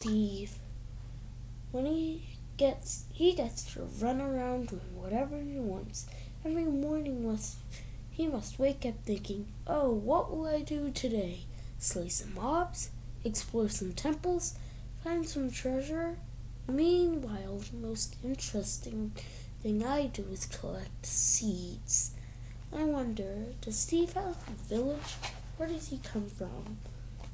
Steve. When he gets to run around doing whatever he wants. Every morning he must wake up thinking, "Oh, what will I do today? Slay some mobs, explore some temples, find some treasure." Meanwhile, the most interesting thing I do is collect seeds. I wonder, does Steve have a village? Where does he come from?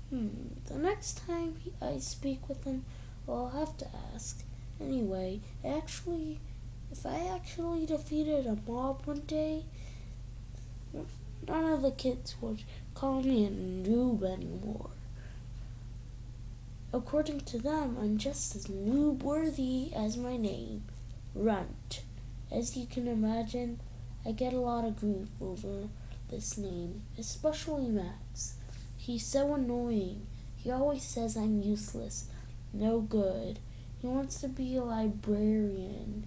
The next time I speak with him, well, I'll have to ask. Anyway, if I actually defeated a mob one day, none of the kids would call me a noob anymore. According to them, I'm just as noob-worthy as my name, Runt. As you can imagine, I get a lot of grief over this name, especially Max. He's so annoying. He always says I'm useless, no good. He wants to be a librarian.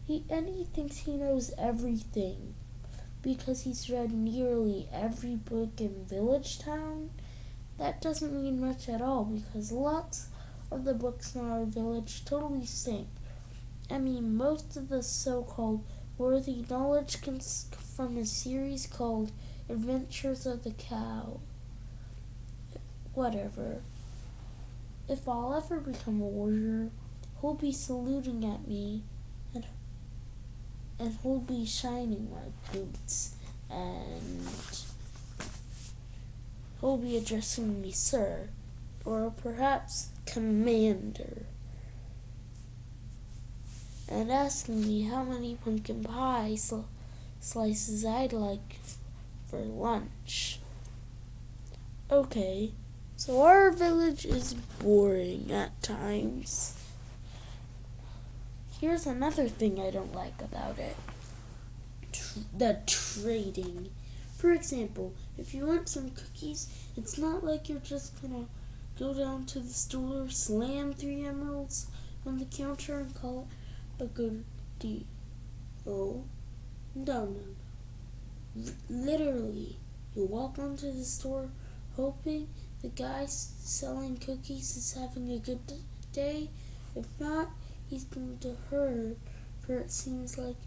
He thinks he knows everything because he's read nearly every book in Village Town. That doesn't mean much at all because lots of the books in our village totally stink. I mean, most of the so-called worthy knowledge comes from a series called Adventures of the Cow. Whatever. If I'll ever become a warrior, he'll be saluting at me and he'll be shining my boots and he'll be addressing me sir or perhaps commander and asking me how many pumpkin pie slices I'd like for lunch. Okay, so our village is boring at times. Here's another thing I don't like about it. The trading. For example, if you want some cookies, it's not like you're just gonna go down to the store, slam 3 emeralds on the counter and call it a good deal. No. Literally, you walk onto the store hoping the guy selling cookies is having a good day. If not, he's going to hurt for it seems like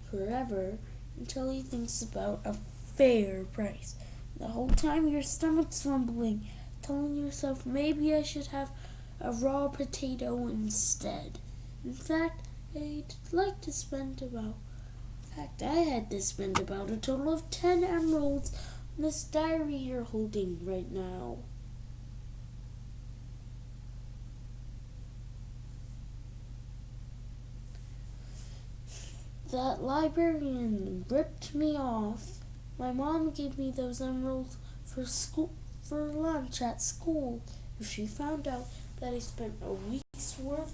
forever until he thinks about a fair price. The whole time your stomach's rumbling, telling yourself maybe I should have a raw potato instead. In fact, I had to spend about a total of 10 emeralds on this diary you're holding right now. That librarian ripped me off. My mom gave me those emeralds for lunch at school. If she found out that I spent a week's worth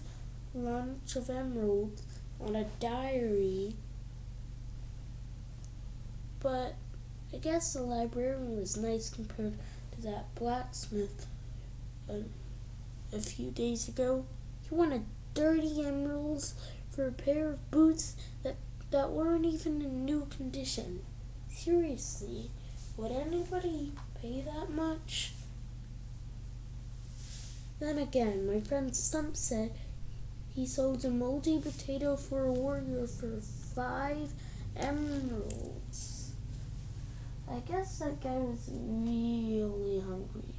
lunch of emeralds on a diary. But I guess the librarian was nice compared to that blacksmith a few days ago. He wanted 30 emeralds for a pair of boots that weren't even in new condition. Seriously, would anybody pay that much? Then again, my friend Stump said he sold a moldy potato for a warrior for 5 emeralds. I guess that guy was really hungry.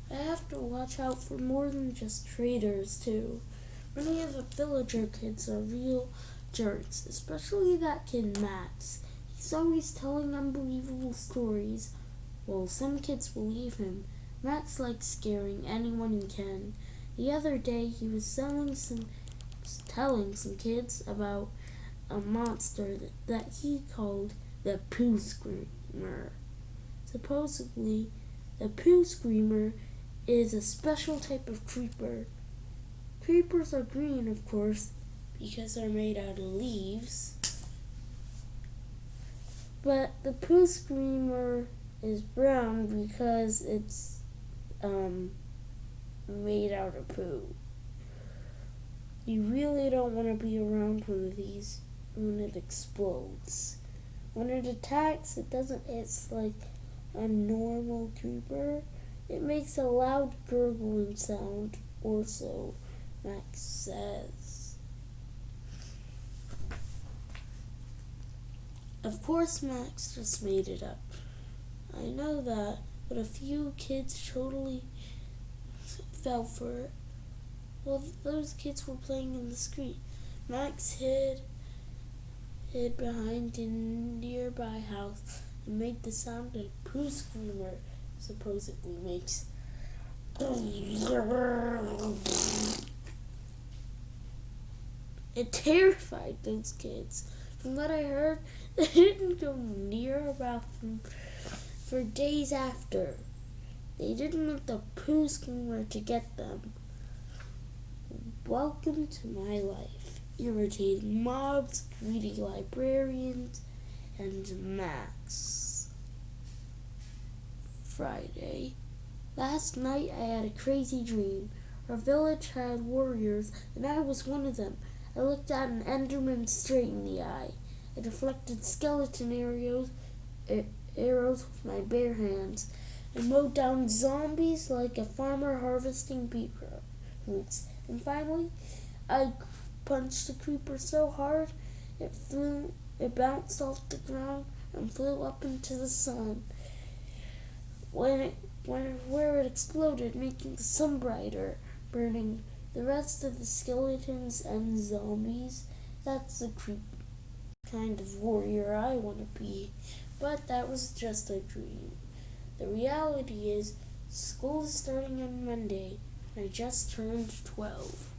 I have to watch out for more than just traders, too. Many of the villager kids are real jerks, especially that kid Max. He's always telling unbelievable stories. Well, some kids believe him. Max likes scaring anyone he can. The other day, he was telling some kids about a monster that he called the Pooh Screamer. Supposedly, the Pooh Screamer is a special type of creeper. Creepers are green, of course, because they're made out of leaves. But the Pooh Screamer is brown because it's made out of poo. You really don't want to be around one of these when it explodes. When it attacks, it's like a normal creeper. It makes a loud gurgling sound or so Max says. Of course, Max just made it up. I know that, but a few kids totally fell for it. Well, those kids were playing in the street. Max hid behind a nearby house and made the sound a poo screamer supposedly makes. It terrified those kids. From what I heard, they didn't go near a bathroom for days after. They didn't want the poo screamer to get them. Welcome to my life. Irritating mobs, greedy librarians, and Max. Friday. Last night I had a crazy dream. Our village had warriors, and I was one of them. I looked at an Enderman straight in the eye. I deflected skeleton arrows with my bare hands, and mowed down zombies like a farmer harvesting beetroots. And finally, I punched a creeper so hard it bounced off the ground and flew up into the sun. Where it exploded, making the sun brighter, burning the rest of the skeletons and zombies. That's the creepy kind of warrior I want to be. But that was just a dream. The reality is, school is starting on Monday, and I just turned 12.